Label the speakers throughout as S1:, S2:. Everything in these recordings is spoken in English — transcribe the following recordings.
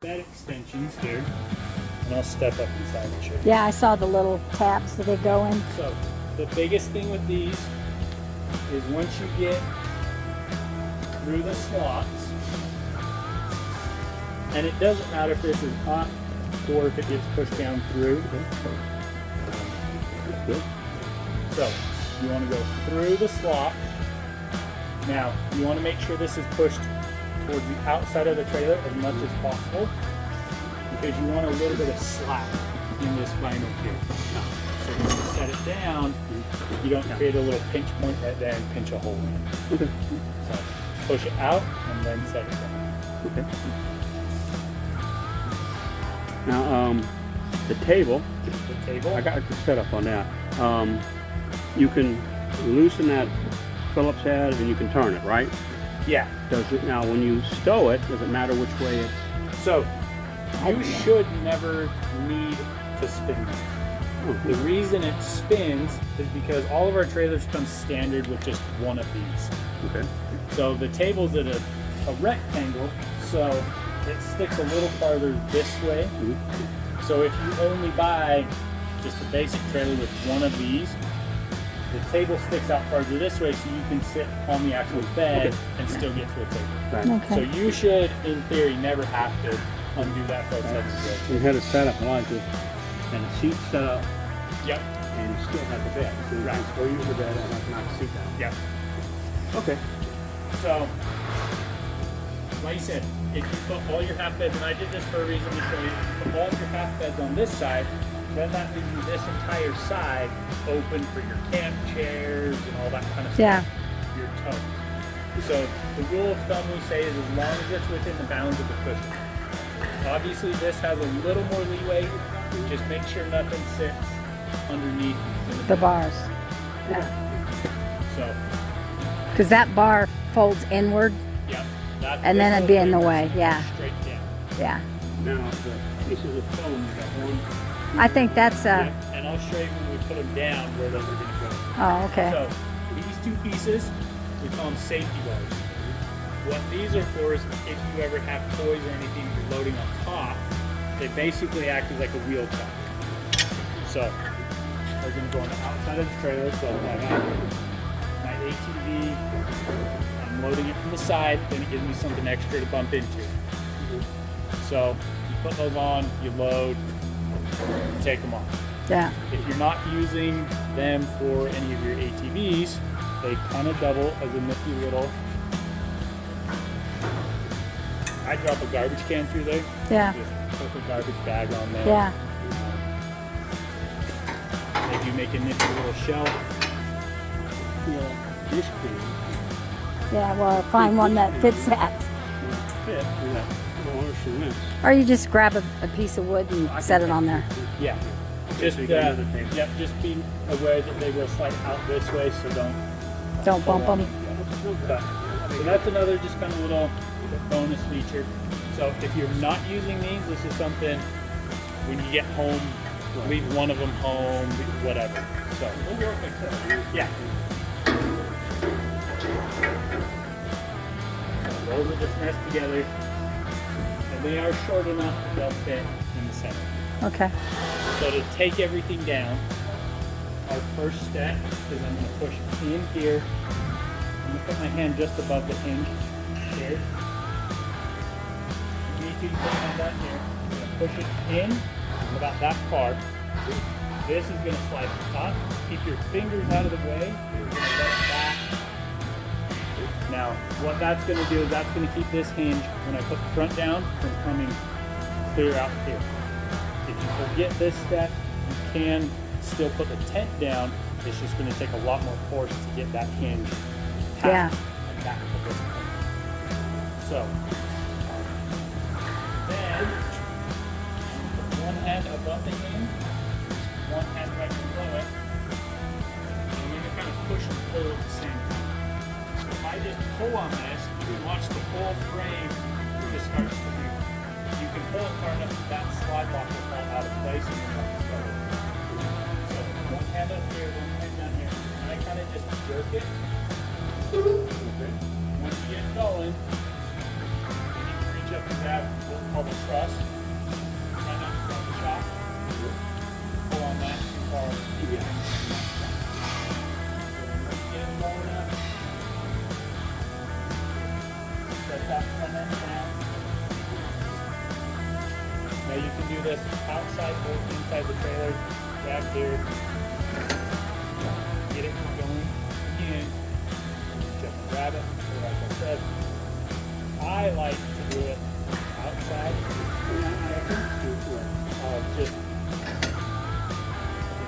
S1: bed extensions here, and I'll step up inside and show you.
S2: Yeah, I saw the little tabs that they go in.
S1: So the biggest thing with these is once you get through the slots, and it doesn't matter if this is up or if it gets pushed down through. So you want to go through the slot. Now you want to make sure this is pushed towards the outside of the trailer as much as possible, because you want a little bit of slack in this vinyl here. So when you set it down, you don't create a little pinch point right there and pinch a hole in it.
S3: Okay.
S1: So push it out and then set it down.
S3: Okay. Now, the table,
S1: The table.
S3: I got the setup on that. You can loosen that Phillips head and you can turn it, right?
S1: Yeah.
S3: Does it now when you stow it? Does it matter which way it's?
S1: So you should never need to spin this. The reason it spins is because all of our trailers come standard with just one of these.
S3: Okay.
S1: So the table's at a rectangle, so it sticks a little farther this way. So if you only buy just a basic trailer with one of these, the table sticks out farther this way, so you can sit on the actual bed and still get to a table.
S3: Right.
S2: Okay.
S1: So you should, in theory, never have to undo that both sides of the road.
S3: We had it set up like this, and the seat's set up,
S1: Yep.
S3: and you still have the bed. So you
S1: Right.
S3: can still use the bed and have to knock the seat down.
S1: Yep.
S3: Okay.
S1: So, like you said, if you put all your half beds, and I did this for a reason to show you, put all your half beds on this side, then that leaves you this entire side open for your camp chairs and all that kind of stuff.
S2: Yeah.
S1: Your toes. So the rule of thumb we say is as long as it's within the bounds of the cushion. Obviously this has a little more leeway, just make sure nothing sits underneath in
S2: The bars. Yeah.
S1: So,
S2: Because that bar folds inward.
S1: yeah. That,
S2: And then
S1: this
S2: it'd be in
S1: whole
S2: the
S1: thing
S2: way,
S1: is
S2: yeah.
S1: Straight down.
S2: Yeah.
S3: Now the pieces of foam, you got one.
S2: I think that's
S1: Yep, and I'll show you when we put them down where those are going to go.
S2: oh, okay.
S1: So these two pieces, we call them safety bars. What these are for is if you ever have toys or anything you're loading on top, they basically act as like a wheel top. So they're going to go on the outside of the trailer. So if I have my ATV, I'm loading it from the side, then it gives me something extra to bump into. So you put those on, you load, you take them off.
S2: Yeah.
S1: If you're not using them for any of your ATVs, they kind of double as a nifty little. I drop a garbage can through there.
S2: Yeah.
S1: Just put a garbage bag on there.
S2: Yeah.
S1: Maybe you make a nifty little shelf.
S3: Yeah. This piece
S2: Yeah. Well, find one that fits that.
S1: Fit.
S3: we got more cement.
S2: Or you just grab a piece of wood and set it on there.
S1: Yeah. Just
S3: So you got another table.
S1: yep. Just be aware that they will slide out this way, so don't
S2: Don't bump them.
S1: But, so that's another just kind of little bonus feature. So if you're not using these, this is something when you get home, leave one of them home, whatever. So we'll work like that. Yeah. Those will just mesh together, and they are short enough that they'll fit in the center.
S2: Okay.
S1: So to take everything down, our first step is I'm going to push in here. I'm going to put my hand just above the hinge here. You need to put your hand down here. I'm going to push it in about that far. This is going to slide up. Keep your fingers out of the way. You're going to let it back. Now, what that's going to do is that's going to keep this hinge, when I put the front down, from coming clear out here. If you forget this step, you can still put the tent down. It's just going to take a lot more force to get that hinge
S2: Yeah.
S1: past and back to this point. So, then, put one hand above the hinge, one hand right below it, and you're going to kind of push and pull at the same time. If I just pull on this, you can watch the whole frame just starts to move. You can pull it far enough that slide lock will fall out of place and you're not started. So one hand up here, one hand down here, and I kind of just jerk it. Okay. Once you get going, you need to reach up and grab what we call the truss. Right up from the shop. Pull on that too far.
S3: Yeah.
S1: Get it low enough. Set that front end down. Now you can do this outside or inside the trailer. Grab here. Get it going again. Just grab it. So like I said, I like to do it outside. Just get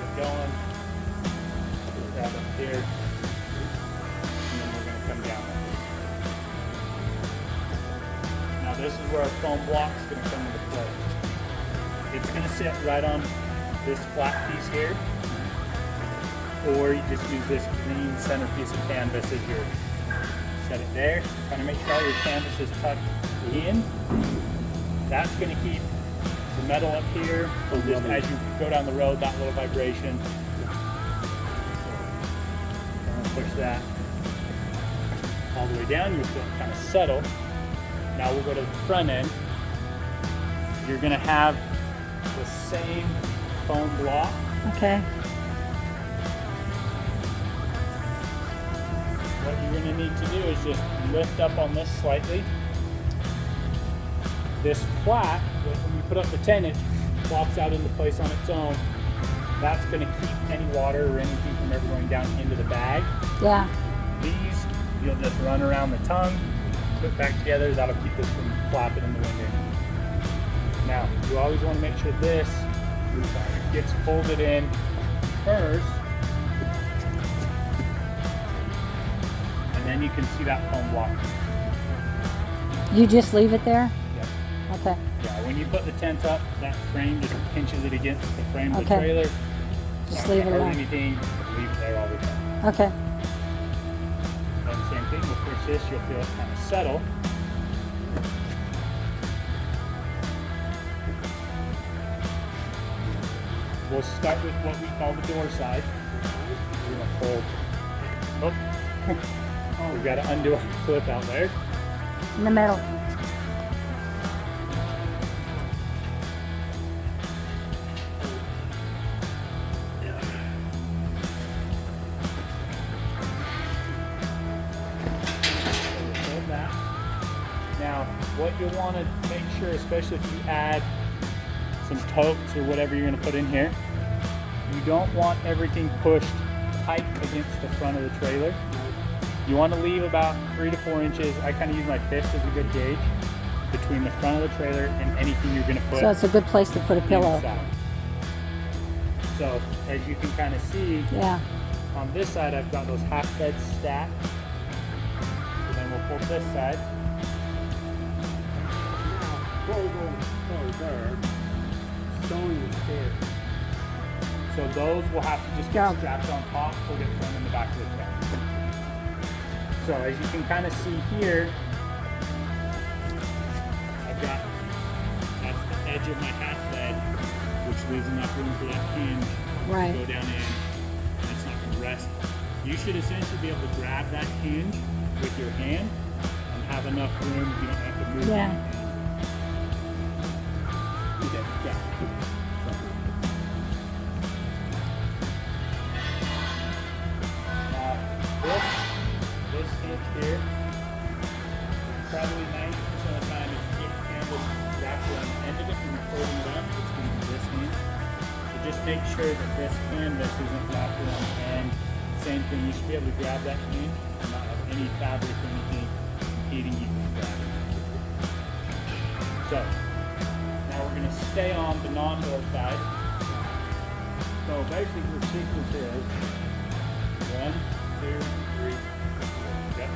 S1: it going. Grab it here. And then we're going to come down with it. Now this is where our foam block is going to come into play. It's going to sit right on this flat piece here. Or you just use this green center piece of canvas as your set it there. Kind of make sure all your canvas is tucked in. That's going to keep the metal up here. So just as you go down the road, that little vibration. So, I'm going to push that all the way down. You'll feel it kind of settle. Now we'll go to the front end. You're going to have the same foam block.
S2: Okay.
S1: What you're going to need to do is just lift up on this slightly. This flat, when you put up the 10-inch, flops out into place on its own. That's going to keep any water or anything from ever going down into the bag.
S2: Yeah.
S1: These, you'll just run around the tongue, put back together. That'll keep this from flapping in the wind. Now, you always want to make sure this gets folded in first. And then you can see that foam block.
S2: You just leave it there?
S1: Yeah.
S2: Okay.
S1: Yeah, when you put the tent up, that frame just pinches it against the frame of the
S2: Okay.
S1: trailer.
S2: Just
S1: Don't
S2: leave it
S1: hurt
S2: alone.
S1: anything, leave it there all the time.
S2: Okay.
S1: And same thing, we'll push this, you'll feel it kind of settle. We'll start with what we call the door side. We're gonna fold. Oh, we've got to undo our clip out there.
S2: In the middle.
S1: So we'll fold that. Now, what you'll want to make sure, especially if you add some totes or whatever you're going to put in here, you don't want everything pushed tight against the front of the trailer. You want to leave about 3 to 4 inches. I kind of use my fist as a good gauge between the front of the trailer and anything you're going to put
S2: So it's a good place to put a pillow.
S1: inside. So as you can kind of see,
S2: Yeah.
S1: on this side I've got those half beds stacked. So then we'll pull this side.
S3: Before we go there, stowing the stairs.
S1: So those will have to just
S2: Yeah.
S1: get strapped on top or get thrown in the back of the tent. So as you can kind of see here, I've got, that's the edge of my half bed, which leaves enough room for that hinge to
S2: Right.
S1: go down in. That's not going to rest. You should essentially be able to grab that hinge with your hand and have enough room. You don't have to move
S2: Yeah.
S1: anything. Okay, yeah. Now, this hinge here, probably 90% of the time, if you get the canvas wrapped around the end of it and you're folding it up, it's going to be this hinge. So just make sure that this canvas isn't wrapped around the end. Same thing, you should be able to grab that hinge and not have any fabric or anything impeding you from grabbing it. So, now we're going to stay on the non-door side. So basically the sequence is 1, 2, 3, 4. Yep.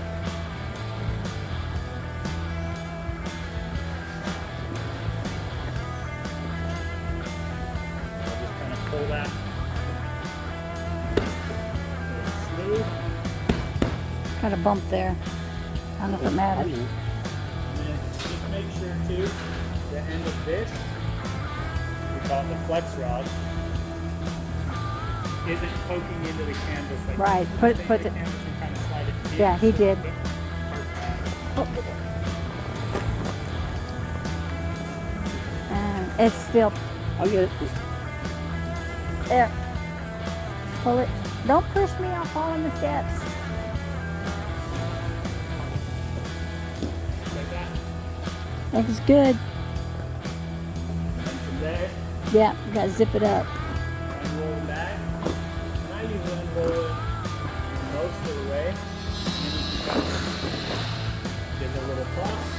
S1: I'll just kind of pull that smooth.
S2: Got a bump there. I don't know if it matters.
S1: And then just make sure too, the end of this, we call it the flex rod, isn't poking into the canvas like
S2: Right,
S1: this.
S2: put-
S1: Take
S2: put
S1: the
S2: it-
S1: canvas and kind of slide it in.
S2: Yeah, he did.
S1: Perfect.
S2: Oh. It's still
S3: I'll get it.
S2: there. Pull it. Don't push me, I'll fall on the steps.
S1: Like that.
S2: Looks good.
S1: And from there,
S2: Yeah, you gotta zip it up.
S1: unroll it back. And I usually unroll it most of the way. And then you can kind of give it a little toss.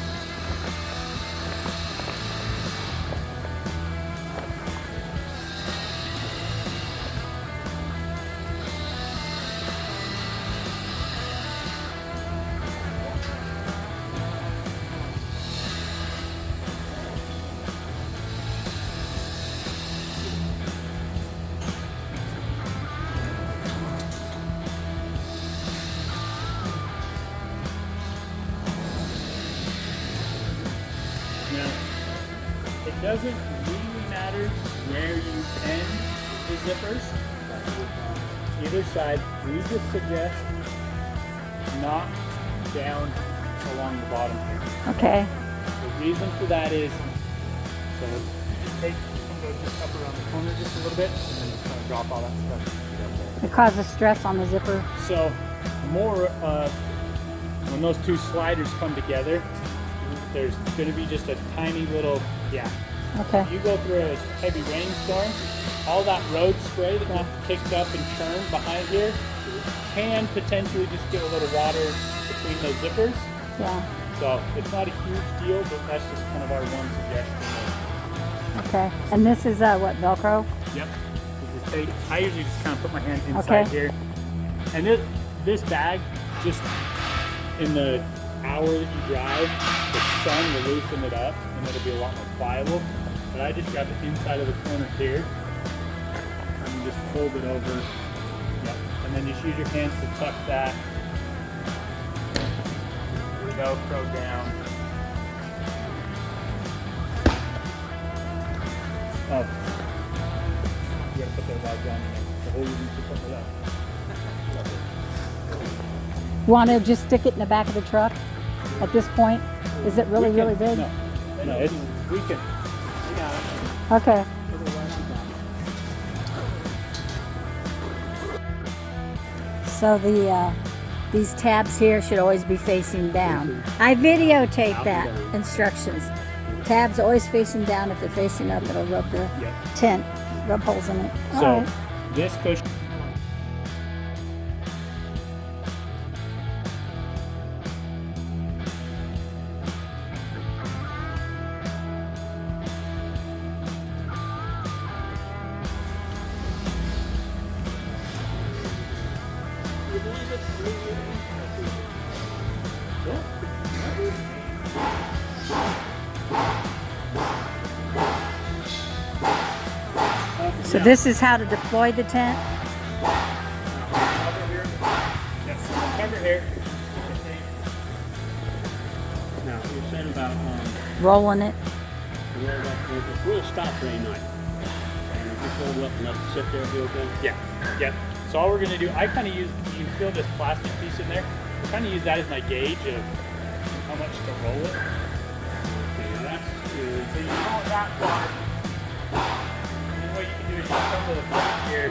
S1: Now, it doesn't really matter where you end the zippers. Either side, we just suggest not down along the bottom here.
S2: Okay.
S1: The reason for that is, so just take, go just up around the corner just a little bit, and then just kind of drop all that stuff.
S2: It causes stress on the zipper.
S1: So, more, when those two sliders come together, there's going to be just a tiny little gap.
S2: Okay.
S1: You go through a heavy rainstorm, all that road spray that gets kicked up and churned behind here can potentially just get a little water between those zippers.
S2: Yeah.
S1: So it's not a huge deal, but that's just kind of our one suggestion.
S2: Okay. And this is what, Velcro?
S1: Yep. You just take, I usually just kind of put my hand inside
S2: Okay.
S1: here. And this bag, just in the hour that you drive, the sun will loosen it up and it'll be a lot more pliable. But I just grab the inside of the corner here and just fold it over. Yep. And then just use your hands to tuck that Velcro down. Oh. You gotta put that bag down again. The whole reason to put it up.
S2: Want to just stick it in the back of the truck at this point? Is it really,
S1: We can-
S2: really big?
S1: No, it's, we can. We got it.
S2: Okay. So these tabs here should always be facing down. I videotape that instructions. Tabs always facing down. If they're facing up, it'll rub the
S1: Yep.
S2: tent, rub holes in it. All
S1: So
S2: right.
S1: this cushion.
S2: So this is how to deploy the tent.
S1: Cover here. Yes. Cover here.
S3: Now, you're saying about
S2: Rolling it.
S3: we'll stop for any night. And you just hold it up and let it sit there, be okay?
S1: Yeah. Yep. So all we're gonna do, I kind of use, you can feel this plastic piece in there. I kind of use that as my gauge of how much to roll it.
S3: Okay, now that's good.
S1: So you roll it that far. And then what you can do is just come to the front here.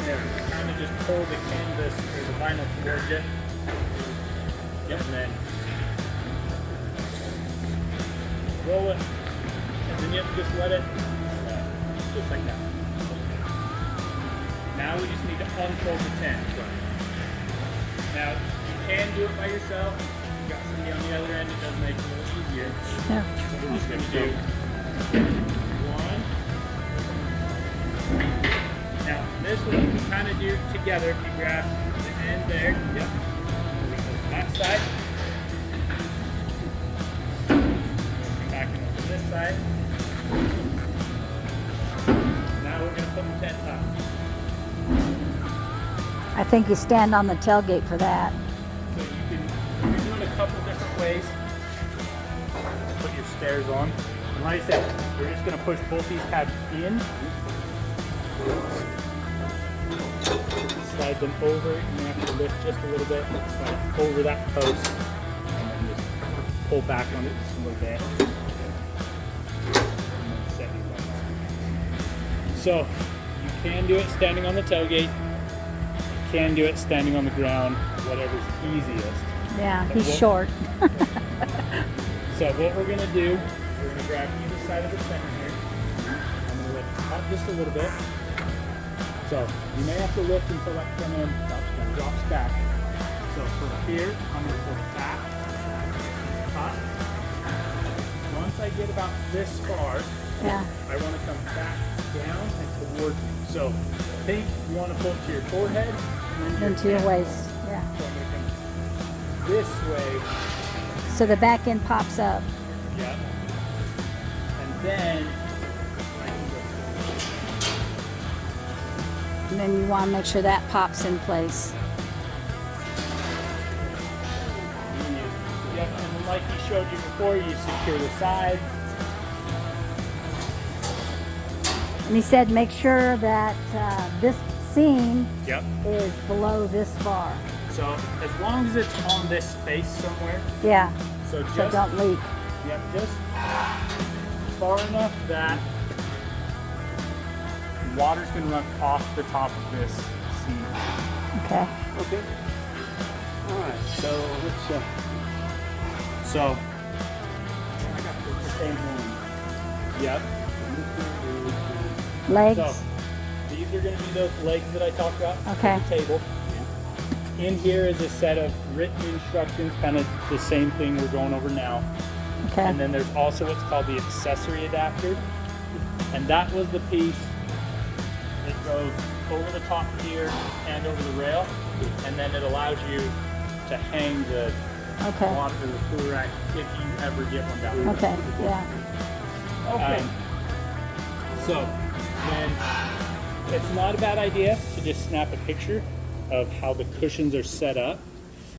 S1: There, kind of just pull the canvas or the vinyl towards you. Yep. And then roll it. And then you have to just let it, just like that. Now we just need to unfold the tent. Now, you can do it by yourself. If you've got somebody on the other end, it does make it a little easier.
S2: Yeah.
S1: So we're just going to do one. Now, this one you can kind of do together if you grab the end there. Yep. That side. Come back over this side. Now we're going to put the tent up.
S2: I think you stand on the tailgate for that.
S1: So you can do it a couple different ways. Put your stairs on. And like I said, we're just going to push both these tabs in. Slide them over. You have to lift just a little bit. Slide over that post. And then just pull back on it just a little bit. So you can do it standing on the tailgate. You can do it standing on the ground, whatever's easiest.
S2: Yeah,
S1: But
S2: he's
S1: what-
S2: short.
S1: So what we're gonna do, we're gonna grab either side of the center here. I'm gonna lift up just a little bit. So you may have to lift until that front end drops back. So from here, I'm gonna pull it back, up. Once I get about this far,
S2: Yeah.
S1: I want to come back down and towards you. So think you want to pull it to your forehead and then
S2: Into your waist. Yeah.
S1: So I'm gonna come this way.
S2: So the back end pops up.
S1: Yeah. And then I can go.
S2: And then you want to make sure that pops in place.
S1: Yep, and then like he showed you before, you secure the side.
S2: And he said make sure that this seam
S1: Yep.
S2: is below this bar.
S1: So as long as it's on this space somewhere,
S2: Yeah,
S1: so
S2: so
S1: just
S2: don't leak.
S1: yep, just far enough that water's gonna run off the top of this seam.
S2: Okay.
S3: Okay. All right. So let's.
S1: So
S3: I got the same one.
S1: yep.
S2: Legs.
S1: So these are going to be those legs that I talked about
S2: Okay.
S1: at the table. In here is a set of written instructions, kind of the same thing we're going over now.
S2: Okay.
S1: And then there's also what's called the accessory adapter. And that was the piece that goes over the top here and over the rail. And then it allows you to hang the
S2: Okay.
S1: water or the cooler rack if you ever get one down there.
S2: Okay. Yeah.
S3: Okay.
S1: So then it's not a bad idea to just snap a picture of how the cushions are set up